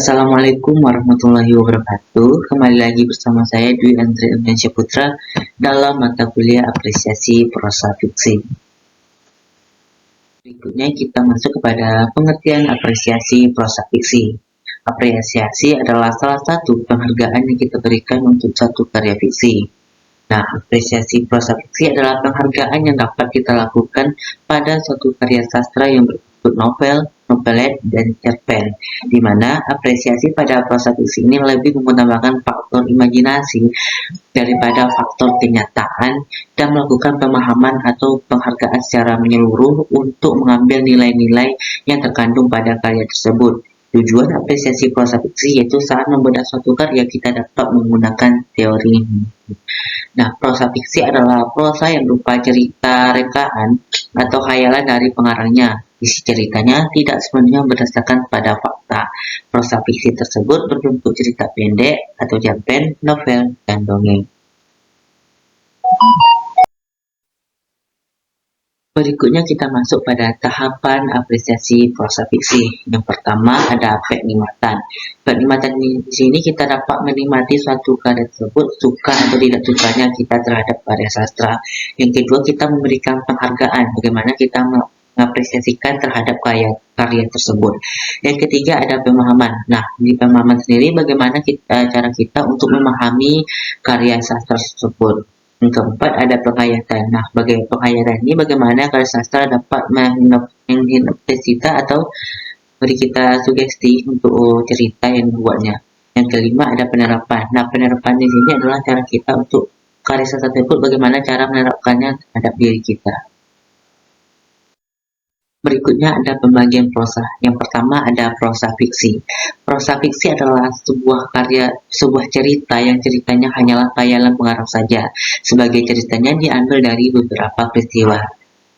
Assalamualaikum warahmatullahi wabarakatuh. Kembali lagi bersama saya Dwi Andri Ardiansyah Putra dalam mata kuliah apresiasi prosa fiksi. Berikutnya kita masuk kepada pengertian apresiasi prosa fiksi. Apresiasi adalah salah satu penghargaan yang kita berikan untuk satu karya fiksi. Nah, apresiasi prosa fiksi adalah penghargaan yang dapat kita lakukan pada suatu karya sastra yang berbentuk novel, novelet, dan cerpen, di mana apresiasi pada prosa fiksi ini lebih mengutamakan faktor imajinasi daripada faktor kenyataan dan melakukan pemahaman atau penghargaan secara menyeluruh untuk mengambil nilai-nilai yang terkandung pada karya tersebut. Tujuan apresiasi prosa fiksi yaitu saat membedah suatu karya kita dapat menggunakan teori ini. Nah, prosa fiksi adalah prosa yang berupa cerita rekaan atau khayalan dari pengarangnya. Isi ceritanya tidak sepenuhnya berdasarkan pada fakta. Prosa fiksi tersebut berbentuk cerita pendek atau cerpen, novel, dan dongeng. Berikutnya kita masuk pada tahapan apresiasi prosa fiksi. Yang pertama ada penikmatan. Penikmatan di sini kita dapat menikmati suatu karya tersebut, suka atau tidak sukanya kita terhadap karya sastra. Yang kedua kita memberikan penghargaan, bagaimana kita mengapresiasikan terhadap karya tersebut. Yang ketiga ada pemahaman. Nah, di pemahaman sendiri bagaimana cara kita untuk memahami karya sastra tersebut. Yang keempat ada penghayatan. Nah, bagi penghayatan ini bagaimana karya sastra dapat menghipnotis kita atau beri kita sugesti untuk cerita yang dibuatnya. Yang kelima ada penerapan. Nah, penerapan di sini adalah cara kita untuk karya sastra tersebut bagaimana cara menerapkannya terhadap diri kita. Berikutnya ada pembagian prosa. Yang pertama ada prosa fiksi. Prosa fiksi adalah sebuah cerita yang ceritanya hanyalah khayalan pengarang saja. Sebagai ceritanya diambil dari beberapa peristiwa.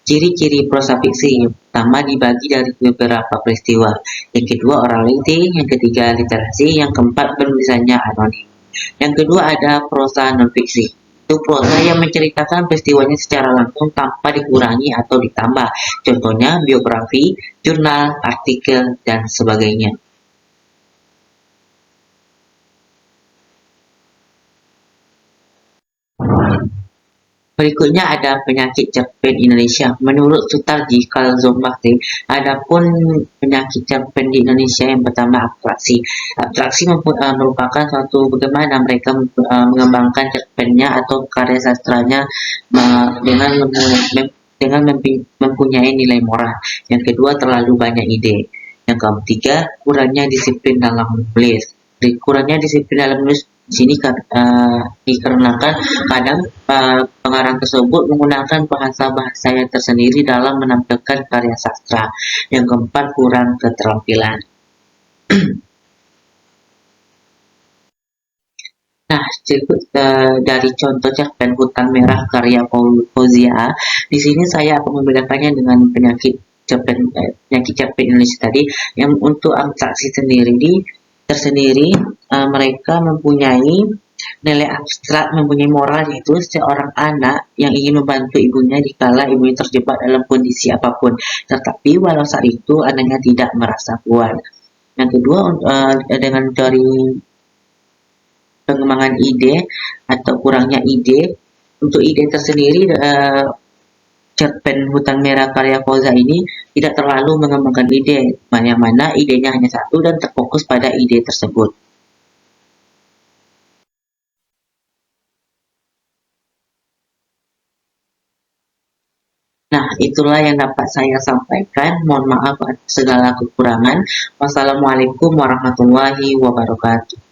Ciri-ciri prosa fiksi yang pertama dibagi dari beberapa peristiwa. Yang kedua orality, yang ketiga literasi, yang keempat penulisannya anonim. Yang kedua ada prosa non-fiksi. Itu prosa yang menceritakan peristiwanya secara langsung tanpa dikurangi atau ditambah. Contohnya biografi, jurnal, artikel, dan sebagainya. Berikutnya ada penyakit cerpen Indonesia. Menurut Sutarji Kalzombakti, adapun penyakit cerpen di Indonesia yang pertama abstraksi. Abstraksi merupakan suatu bagaimana mereka mengembangkan cerpennya atau karya sastranya dengan mempunyai nilai moral. Yang kedua terlalu banyak ide. Yang ketiga kurangnya disiplin dalam menulis. Kurangnya disiplin dalam menulis di sini dikarenakan kadang pengarang tersebut menggunakan bahasa-bahasa yang tersendiri dalam menampilkan karya sastra. Yang keempat kurang keterampilan. Nah, dari contoh cerpen Hutan Merah karya Fauzia, di sini saya akan membedakannya dengan penyakit cerpen Indonesia tadi. Yang untuk abstraksi tersendiri mereka mempunyai nilai abstrak, mempunyai moral, yaitu seorang anak yang ingin membantu ibunya dikala ibunya terjebak dalam kondisi apapun, tetapi walau saat itu anaknya tidak merasa kuat. Yang kedua dengan dari pengembangan ide atau kurangnya ide. Untuk ide tersendiri cerpen Hutan Merah karya Fauza ini tidak terlalu mengembangkan ide, yang mana idenya hanya satu dan terfokus pada ide tersebut. Nah, itulah yang dapat saya sampaikan. Mohon maaf atas segala kekurangan. Wassalamualaikum warahmatullahi wabarakatuh.